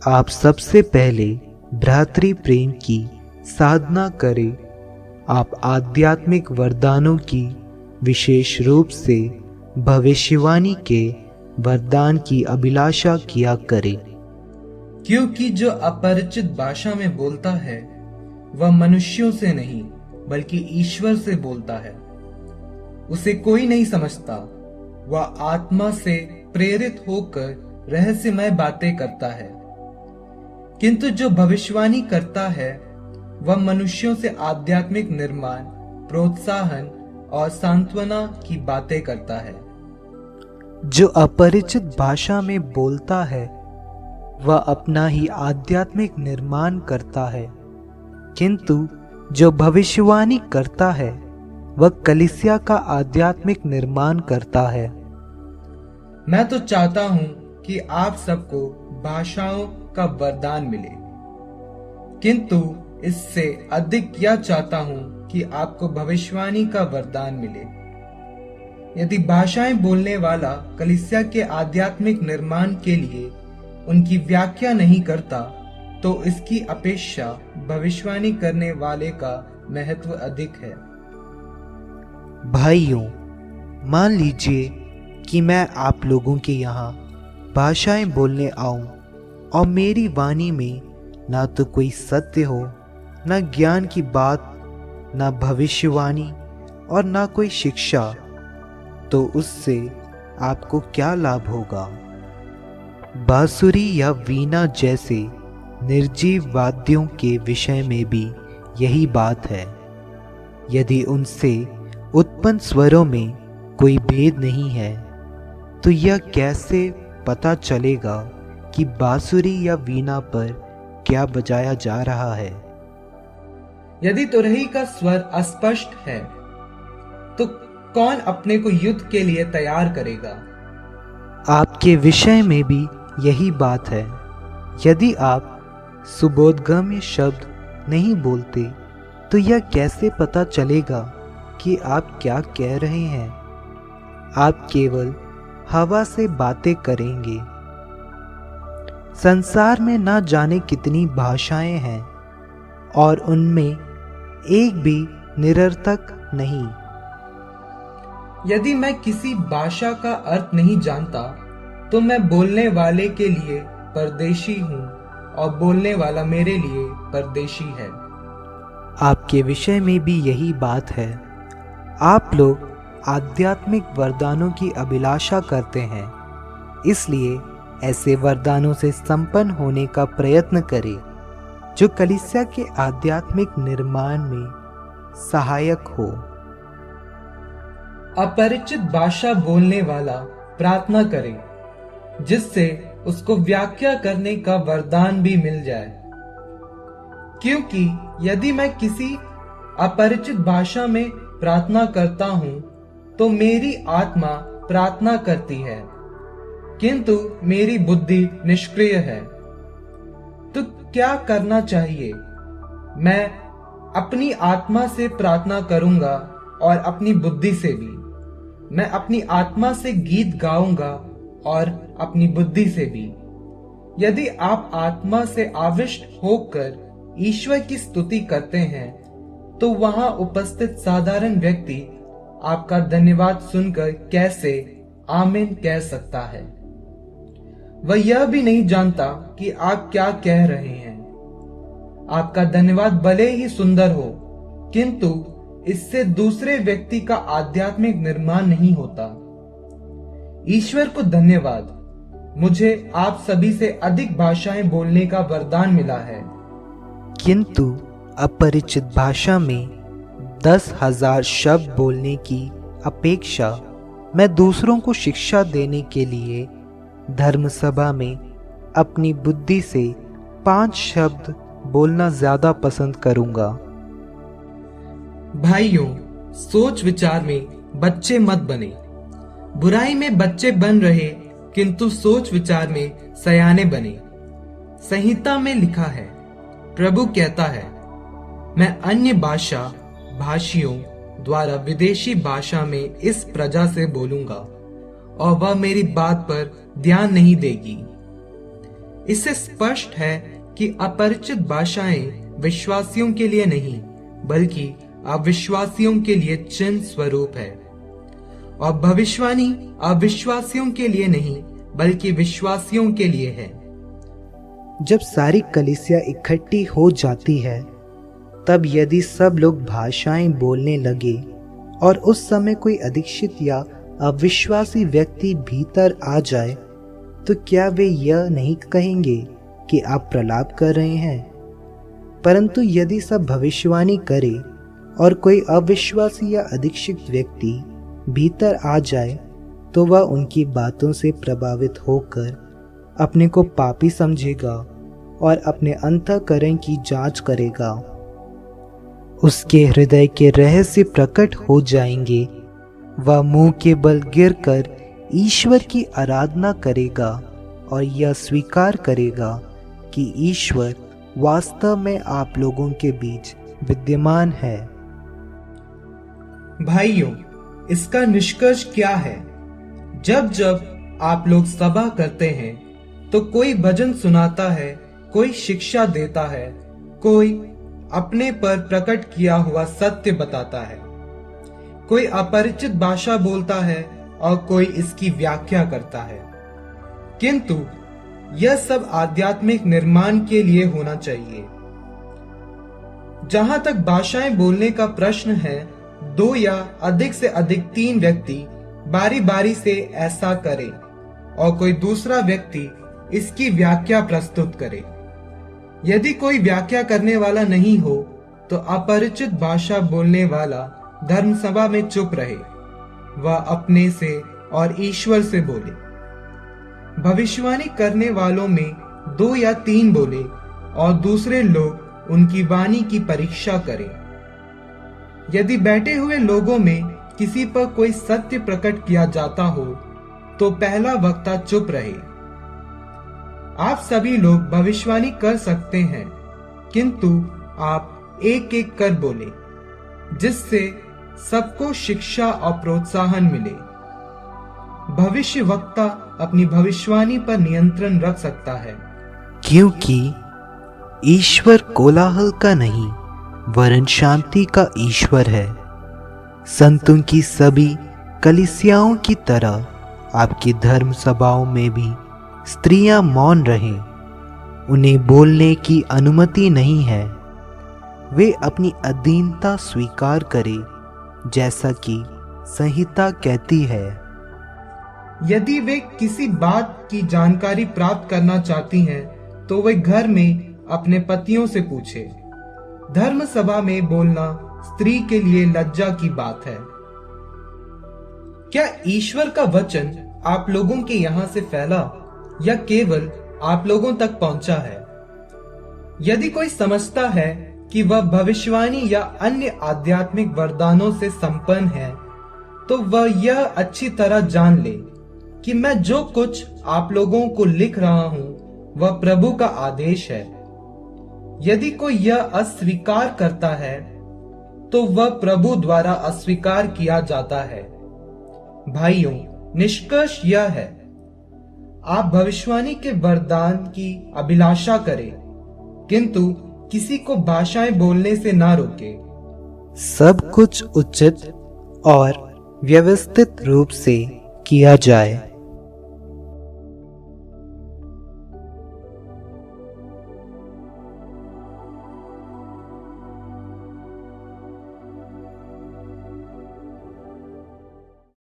आप सबसे पहले भ्रातृ प्रेम की साधना करें। आप आध्यात्मिक वरदानों की, विशेष रूप से भविष्यवाणी के वरदान की अभिलाषा किया करें। क्योंकि जो अपरिचित भाषा में बोलता है वह मनुष्यों से नहीं बल्कि ईश्वर से बोलता है। उसे कोई नहीं समझता, वह आत्मा से प्रेरित होकर रहस्यमय बातें करता है। किंतु जो भविष्यवाणी करता है वह मनुष्यों से आध्यात्मिक निर्माण, प्रोत्साहन और सांत्वना की बातें करता है। जो अपरिचित भाषा में बोलता है वह अपना ही आध्यात्मिक निर्माण करता है, किंतु जो भविष्यवाणी करता है वह कलीसिया का आध्यात्मिक निर्माण करता है। मैं तो चाहता हूं कि आप सबको भाषाओं का वरदान मिले, किंतु इससे अधिक यह चाहता हूं कि आपको भविष्यवाणी का वरदान मिले। यदि भाषाएं बोलने वाला कलीसिया के आध्यात्मिक निर्माण के लिए उनकी व्याख्या नहीं करता, तो इसकी अपेक्षा भविष्यवाणी करने वाले का महत्व अधिक है। भाइयों, मान लीजिए कि मैं आप लोगों के यहाँ भाषाएं बोलने आऊं और मेरी वाणी में ना तो कोई सत्य हो, ना ज्ञान की बात, ना भविष्यवाणी और ना कोई शिक्षा, तो उससे आपको क्या लाभ होगा? बांसुरी या वीणा जैसे निर्जीव वाद्यों के विषय में भी यही बात है। यदि उनसे उत्पन्न स्वरों में कोई भेद नहीं है, तो यह कैसे पता चलेगा कि बांसुरी या वीणा पर क्या बजाया जा रहा है? यदि तुरही का स्वर अस्पष्ट है, तो कौन अपने को युद्ध के लिए तैयार करेगा? आपके विषय में भी यही बात है। यदि आप सुबोधगम्य शब्द नहीं बोलते, तो यह कैसे पता चलेगा कि आप क्या कह रहे हैं? आप केवल हवा से बातें करेंगे। संसार में ना जाने कितनी भाषाएं हैं और उनमें एक भी निरर्थक नहीं। यदि मैं किसी भाषा का अर्थ नहीं जानता, तो मैं बोलने वाले के लिए परदेशी हूँ और बोलने वाला मेरे लिए परदेशी है। आपके विषय में भी यही बात है। आप लोग आध्यात्मिक वरदानों की अभिलाषा करते हैं, इसलिए ऐसे वरदानों से संपन्न होने का प्रयत्न करें जो कलीसिया के आध्यात्मिक निर्माण में सहायक हो। अपरिचित भाषा बोलने वाला प्रार्थना करे, जिससे उसको व्याख्या करने का वरदान भी मिल जाए। क्योंकि यदि मैं किसी अपरिचित भाषा में प्रार्थना करता हूँ, तो मेरी आत्मा प्रार्थना करती है, किंतु मेरी बुद्धि निष्क्रिय है। तो क्या करना चाहिए? मैं अपनी आत्मा से प्रार्थना करूंगा और अपनी बुद्धि से भी। मैं अपनी आत्मा से गीत गाऊंगा और अपनी बुद्धि से भी। यदि आप आत्मा से आविष्ट होकर ईश्वर की स्तुति करते हैं, तो वहां उपस्थित साधारण व्यक्ति आपका धन्यवाद सुनकर कैसे आमीन कह सकता है? वह यह भी नहीं जानता कि आप क्या कह रहे हैं। आपका धन्यवाद भले ही सुंदर हो, किंतु इससे दूसरे व्यक्ति का आध्यात्मिक निर्माण नहीं होता। ईश्वर को धन्यवाद, मुझे आप सभी से अधिक भाषाएं बोलने का वरदान मिला है। किंतु अपरिचित भाषा में 10,000 शब्द बोलने की अपेक्षा मैं दूसरों को शिक्षा देने के लिए धर्म सभा में अपनी बुद्धि से 5 शब्द बोलना ज्यादा पसंद करूंगा। भाइयों, सोच विचार में बच्चे मत बने। बुराई में बच्चे बन रहे, किंतु सोच विचार में सयाने बने। संहिता में लिखा है, प्रभु कहता है, मैं अन्य भाषा भाषियों द्वारा विदेशी भाषा में इस प्रजा से बोलूंगा और वह मेरी बात पर ध्यान नहीं देगी। इससे स्पष्ट है कि अपरिचित भाषाएं विश्वासियों के लिए नहीं बल्कि अविश्वासियों के लिए चिन्ह स्वरूप है, और भविष्यवाणी अविश्वासियों के लिए नहीं बल्कि विश्वासियों के लिए है। जब सारी कलीसिया इकट्ठी हो जाती है, तब यदि सब लोग भाषाएं बोलने लगे और उस समय कोई अदीक्षित या अविश्वासी व्यक्ति भीतर आ जाए, तो क्या वे यह नहीं कहेंगे कि आप प्रलाप कर रहे हैं? परंतु यदि सब भविष्यवाणी करे और कोई अविश्वासी या अदीक्षित व्यक्ति भीतर आ जाए, तो वह उनकी बातों से प्रभावित होकर अपने को पापी समझेगा और अपने अंतःकरण की जांच करेगा। उसके हृदय के रहस्य प्रकट हो जाएंगे। वह मुंह के बल गिरकर ईश्वर की आराधना करेगा और यह स्वीकार करेगा कि ईश्वर वास्तव में आप लोगों के बीच विद्यमान है। भाइयों, इसका निष्कर्ष क्या है? जब जब आप लोग सभा करते हैं तो कोई भजन सुनाता है, कोई शिक्षा देता है, कोई अपने पर प्रकट किया हुआ सत्य बताता है, कोई अपरिचित भाषा बोलता है और कोई इसकी व्याख्या करता है। किंतु यह सब आध्यात्मिक निर्माण के लिए होना चाहिए। जहां तक भाषाएं बोलने का प्रश्न है, 2 या अधिक से अधिक 3 व्यक्ति बारी बारी से ऐसा करें और कोई दूसरा व्यक्ति इसकी व्याख्या प्रस्तुत करे। यदि कोई व्याख्या करने वाला नहीं हो तो अपरिचित भाषा बोलने वाला धर्मसभा में चुप रहे, वह अपने से और ईश्वर से बोले। भविष्यवाणी करने वालों में 2 या 3 बोले और दूसरे लोग उनकी वाणी की परीक्षा करें। यदि बैठे हुए लोगों में किसी पर कोई सत्य प्रकट किया जाता हो तो पहला वक्ता चुप रहे। आप सभी लोग भविष्यवाणी कर सकते हैं, किंतु आप एक एक कर बोले, जिससे सबको शिक्षा और प्रोत्साहन मिले। भविष्य वक्ता अपनी भविष्यवाणी पर नियंत्रण रख सकता है, क्योंकि ईश्वर कोलाहल का नहीं वरन शांति का ईश्वर है। संतों की सभी कलीसियाओं की तरह आपकी धर्म सभाओं में भी स्त्रियां मौन रहें। उन्हें बोलने की अनुमति नहीं है। वे अपनी अधीनता स्वीकार करें, जैसा कि संहिता कहती है। यदि वे किसी बात की जानकारी प्राप्त करना चाहती हैं, तो वे घर में अपने पतियों से पूछे। धर्म सभा में बोलना स्त्री के लिए लज्जा की बात है। क्या ईश्वर का वचन आप लोगों के यहाँ से फैला या केवल आप लोगों तक पहुंचा है? यदि कोई समझता है कि वह भविष्यवाणी या अन्य आध्यात्मिक वरदानों से संपन्न है, तो वह यह अच्छी तरह जान ले कि मैं जो कुछ आप लोगों को लिख रहा हूं वह प्रभु का आदेश है। यदि कोई यह अस्वीकार करता है तो वह प्रभु द्वारा अस्वीकार किया जाता है। भाइयों, निष्कर्ष यह है, आप भविष्यवाणी के वरदान की अभिलाषा करें, किंतु किसी को भाषाएं बोलने से ना रोके। सब कुछ उचित और व्यवस्थित रूप से किया जाए।